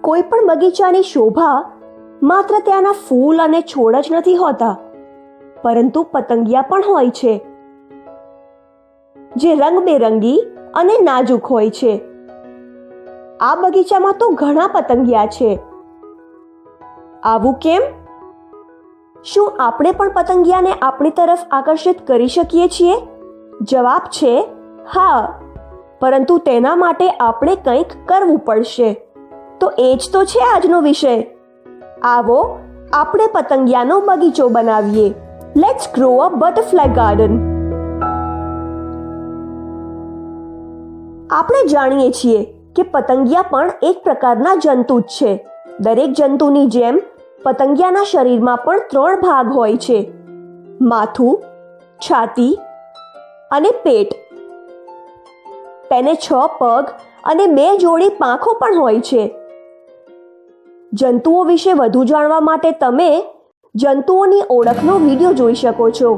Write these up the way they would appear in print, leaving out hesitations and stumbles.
કોઈ પણ બગીચાની શોભા માત્ર ત્યાંના ફૂલ અને છોડ જ નથી હોતા, પરંતુ પતંગિયા પણ હોય છે, જે રંગબેરંગી અને નાજુક હોય છે. આ બગીચામાં તો ઘણા પતંગિયા છે. આવું કેમ? શું આપણે પણ પતંગિયાને આપણી તરફ આકર્ષિત કરી શકીએ છીએ? જવાબ છે હા, પરંતુ તેના માટે આપણે કંઈક કરવું પડશે. તો એ જ તો છે આજનો વિષય. આવો આપણે પતંગિયાનો બગીચો બનાવીએ. Let's grow a butterfly garden. આપણે જાણીએ છીએ કે પતંગિયા પણ એક પ્રકારના જંતુ જ છે. દરેક જંતુની જેમ પતંગિયાના શરીરમાં પણ 3 ભાગ હોય છે: માથું, છાતી અને પેટ. તેને 6 પગ અને 2 જોડી પાંખો પણ હોય છે. જંતુઓ વિશે વધુ જાણવા માટે તમે જંતુઓની ઓળખનો વિડિયો જોઈ શકો છો.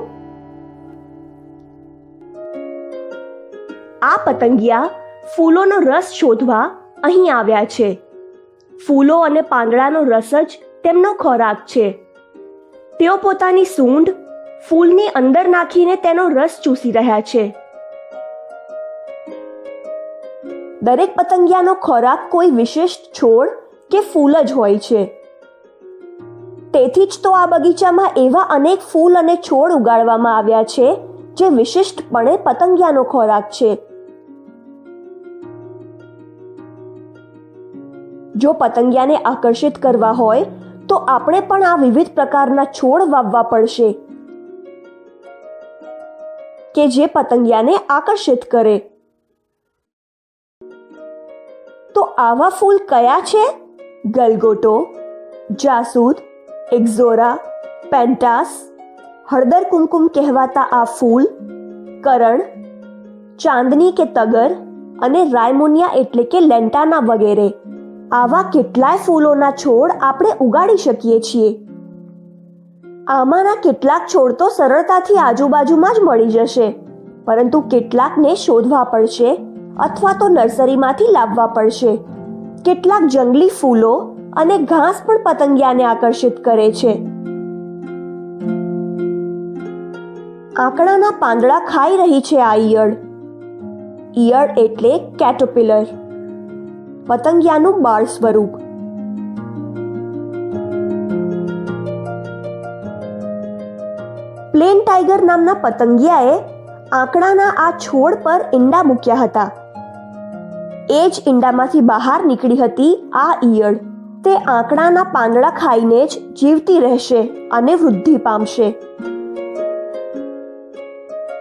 આ પતંગિયા ફૂલોનો રસ શોધવા અહીં આવ્યા છે. ફૂલો અને પાંદડાનો રસ જ તેમનો ખોરાક છે. તેઓ પોતાની સૂંઢ ફૂલની અંદર નાખીને તેનો રસ ચૂસી રહ્યા છે. દરેક પતંગિયાનો ખોરાક કોઈ વિશિષ્ટ છોડ કે ફૂલ જ હોય છે. તેથી જ તો આ બગીચામાં એવા અનેક ફૂલ અને છોડ ઉગાડવામાં આવ્યા છે જે વિશિષ્ટપણે પતંગિયાનો ખોરાક છે. જો પતંગિયાને આકર્ષિત કરવા હોય તો આપણે પણ આ વિવિધ પ્રકારના છોડ વાવવા પડશે કે જે પતંગિયાને આકર્ષિત કરે. તો આવા ફૂલ કયા છે? ગલગોટો, જાસૂદ, એક્ઝોરા, પેન્ટાસ, હળદર કુમકુમ કહેવાતા આ ફૂલ, કરણ, ચાંદની કે તગર અને રાયમોનિયા એટલે કે લેન્ટાના વગેરે. આવા કેટલાય ફૂલોના છોડ આપણે ઉગાડી શકીએ છીએ. આમાંના કેટલાક છોડ તો સરળતાથી આજુબાજુમાં જ મળી જશે, પરંતુ કેટલાકને શોધવા પડશે અથવા તો નર્સરીમાંથી લાવવા પડશે. કેટલાક જંગલી ફૂલો અને ઘાસ પણ પતંગિયાને આકર્ષિત કરે છે. આંકડાના પાંદડા ખાઈ રહી છે આ ઈયળ. ઈયળ એટલે કેટરપિલર, પતંગિયાનું બાળ સ્વરૂપ. પ્લેન ટાઈગર નામના પતંગિયાએ આંકડાના આ છોડ પર ઈંડા મૂક્યા હતા. એ જ ઈંડામાંથી બહાર નીકળી હતી આ ઈયળ. તે આંકડાના પાંદડા ખાઈને જ જીવતી રહેશે અને વૃદ્ધિ પામશે.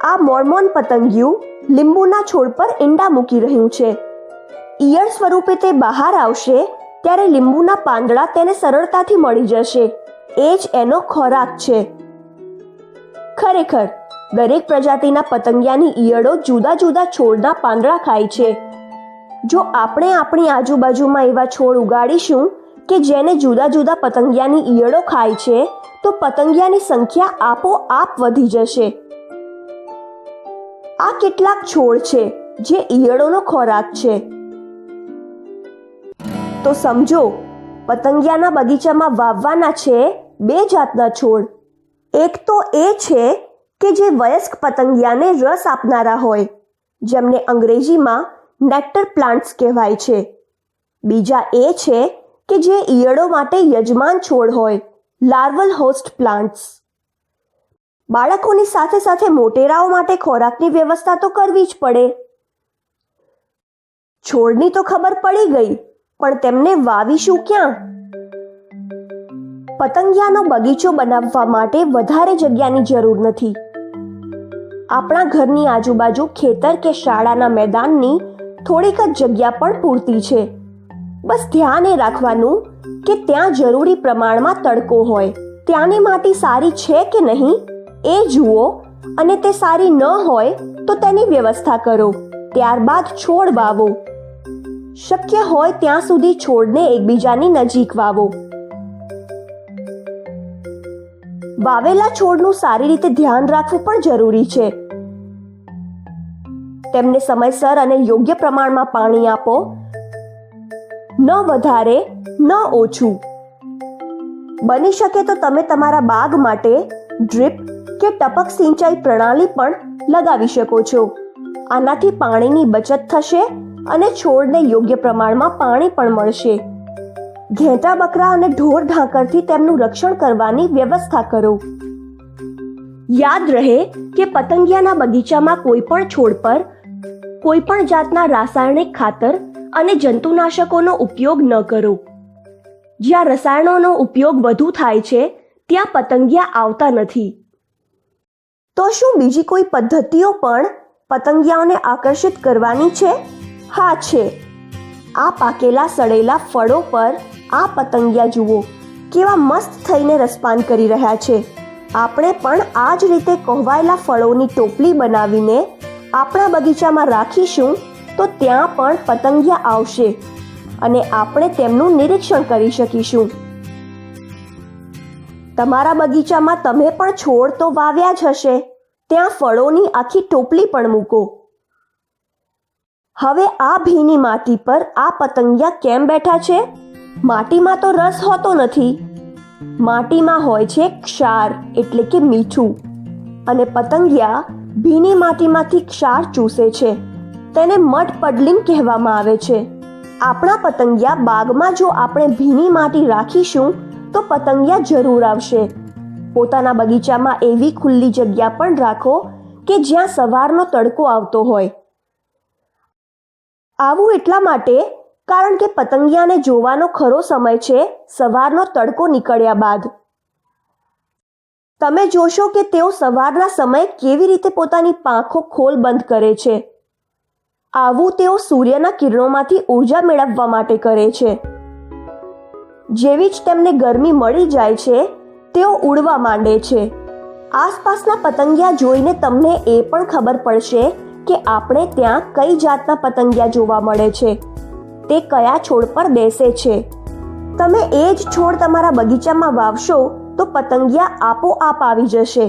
આ મોર્મોન પતંગિયું લીંબુના છોડ પર ઈંડા મૂકી રહ્યું છે. ઈયળ સ્વરૂપે તે બહાર આવશે ત્યારે લીંબુના પાંદડા તેને સરળતાથી મળી જશે. એ જ એનો ખોરાક છે. ખરેખર દરેક પ્રજાતિના પતંગિયાની ઈયળો જુદા જુદા છોડના પાંદડા ખાય છે. જો આપણે આપણી આજુબાજુમાં એવા છોડ ઉગાડીશું કે જેને જુદા જુદા પતંગિયાની ઈયળો ખાય છે તો પતંગિયાની સંખ્યા આપોઆપ વધી જશે. આ કેટલાક છોડ છે જે ઈયળોનો ખોરાક છે. તો સમજો, પતંગિયાના બગીચામાં વાવવાના છે 2 જાતના છોડ. એક તો એ છે કે જે વયસ્ક પતંગિયાને રસ આપનારા હોય, જેમને અંગ્રેજીમાં નેક્ટર પ્લાન્ટ્સ કહેવાય છે. બીજા એ છે કે જે ઈયળો માટે યજમાન છોડ હોય, લાર્વલ હોસ્ટ પ્લાન્ટ્સ. બાળકોની સાથે સાથે મોટેરાઓ માટે ખોરાકની વ્યવસ્થા તો કરવી જ પડે. છોડની તો ખબર પડી ગઈ, પણ તેમને વાવીશું ક્યાં? પતંગિયાનો બગીચો બનાવવા માટે વધારે જગ્યાની જરૂર નથી. આપણા ઘરની આજુબાજુ ખેતર કે શાળાના મેદાનની થોડીક જ જગ્યા પણ પૂરતી છે. બસ ધ્યાન એ રાખવાનું કે ત્યાં જરૂરી પ્રમાણમાં તડકો હોય, ત્યાંની માટી સારી છે કે નહીં એ જુઓ, અને તે સારી ન હોય તો તેની વ્યવસ્થા કરો. ત્યારબાદ છોડ વાવો. શક્ય હોય ત્યાં સુધી છોડને એકબીજાની નજીક વાવો. વાવેલા છોડનું સારી રીતે ધ્યાન રાખવું પણ જરૂરી છે. તેમને સમયસર અને યોગ્ય પ્રમાણમાં પાણી આપો. ન વધારે ન ઓછું. બની શકે તો તમે તમારા બાગ માટે ડ્રીપ કે ટપક સિંચાઈ પ્રણાલી પણ લગાવી શકો છો. આનાથી પાણીની બચત થશે અને છોડને યોગ્ય પ્રમાણમાં પાણી પણ મળશે. ઘેટાં બકરા અને ઢોર ઢાંકરથી તેમનું રક્ષણ કરવાની વ્યવસ્થા કરો. યાદ રહે કે પતંગિયાના બગીચામાં કોઈ પણ છોડ પર કોઈ પણ જાતના રાસાયણિક ખાતર અને જંતુનાશકોનો ઉપયોગ ન કરો. જ્યાં રસાયણોનો ઉપયોગ વધુ થાય છે ત્યાં પતંગિયા આવતા નથી. તો શું બીજી કોઈ પદ્ધતિઓ પણ પતંગિયાઓને આકર્ષિત કરવાની છે? હા છે. આ પાકેલા સડેલા ફળો પર આ પતંગિયા જુઓ કેવા મસ્ત થઈને રસપાન કરી રહ્યા છે. આપણે પણ આ જ રીતે કોહવાયેલા ફળોની ટોપલી બનાવીને આપણા બગીચામાં રાખીશું તો ત્યાં પણ પતંગિયા આવશે અને આપણે તેમનું નિરીક્ષણ કરી શકીશું. તમારા બગીચામાં તમે પણ છોડ તો વાવ્યા જ હશે, ત્યાં ફળોની આખી ટોપલી પણ મૂકો. હવે આ ભીની માટી પર આ પતંગિયા કેમ બેઠા છે? માટીમાં તો રસ હોતો નથી. માટીમાં હોય છે ક્ષાર એટલે કે મીઠું, અને પતંગિયા ભીની માટીમાંથી ક્ષાર ચૂસે છે. તેને મડ પડલિંગ કહેવામાં આવે છે. આપણા પતંગિયા બાગમાં જો આપણે ભીની માટી રાખીશું તો પતંગિયા જરૂર આવશે. પોતાના બગીચામાં એવી ખુલ્લી જગ્યા પણ રાખો કે જ્યાં સવારનો તડકો આવતો હોય. આવું એટલા માટે કારણ કે પતંગિયાને જોવાનો ખરો સમય છે સવારનો તડકો નીકળ્યા બાદ. તમે જોશો કે તેઓ સવારના સમયે કેવી રીતે પોતાની પાંખો ખોલ બંધ કરે છે. આવું તેઓ સૂર્યના કિરણોમાંથી ઊર્જા મેળવવા માટે કરે છે. જેવી જ તેમને ગરમી મળી જાય છે તેઓ ઉડવા માંડે છે. આસપાસના પતંગિયા જોઈને તમને એ પણ ખબર પડશે કે આપણે ત્યાં કઈ જાતના પતંગિયા જોવા મળે છે, તે કયા છોડ પર બેસે છે. તમે એ જ છોડ તમારા બગીચામાં વાવશો તો પતંગિયા આપોઆપ આવી જશે.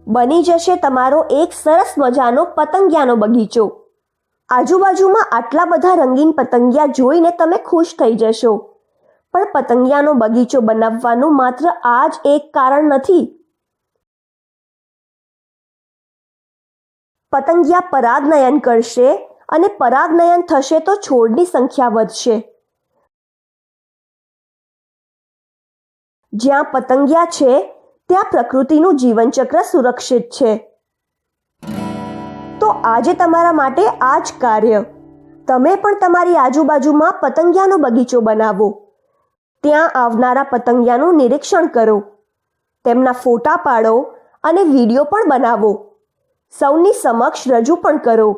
બની જશે તમારો એક સરસ મજાનો પતંગિયાનો બગીચો. આજુબાજુમાં આટલા બધા રંગીન પતંગિયા જોઈને તમે ખુશ થઈ જશો. પણ પતંગિયાનો બગીચો બનાવવાનું માત્ર આ જ એક કારણ નથી. પતંગિયા પરાગનયન કરશે અને પરાગનયન થશે તો છોડની સંખ્યા વધશે. જ્યાં પતંગિયા છે ત્યાં પ્રકૃતિનું જીવનચક્ર સુરક્ષિત છે. તો આજે તમારા માટે આ જ કાર્ય. તમે પણ તમારી આજુબાજુમાં પતંગિયાનો બગીચો બનાવો. ત્યાં આવનારા પતંગિયાનું નિરીક્ષણ કરો, તેમના ફોટા પાડો અને વિડીયો પણ બનાવો. સૌની સમક્ષ રજૂ પણ કરો.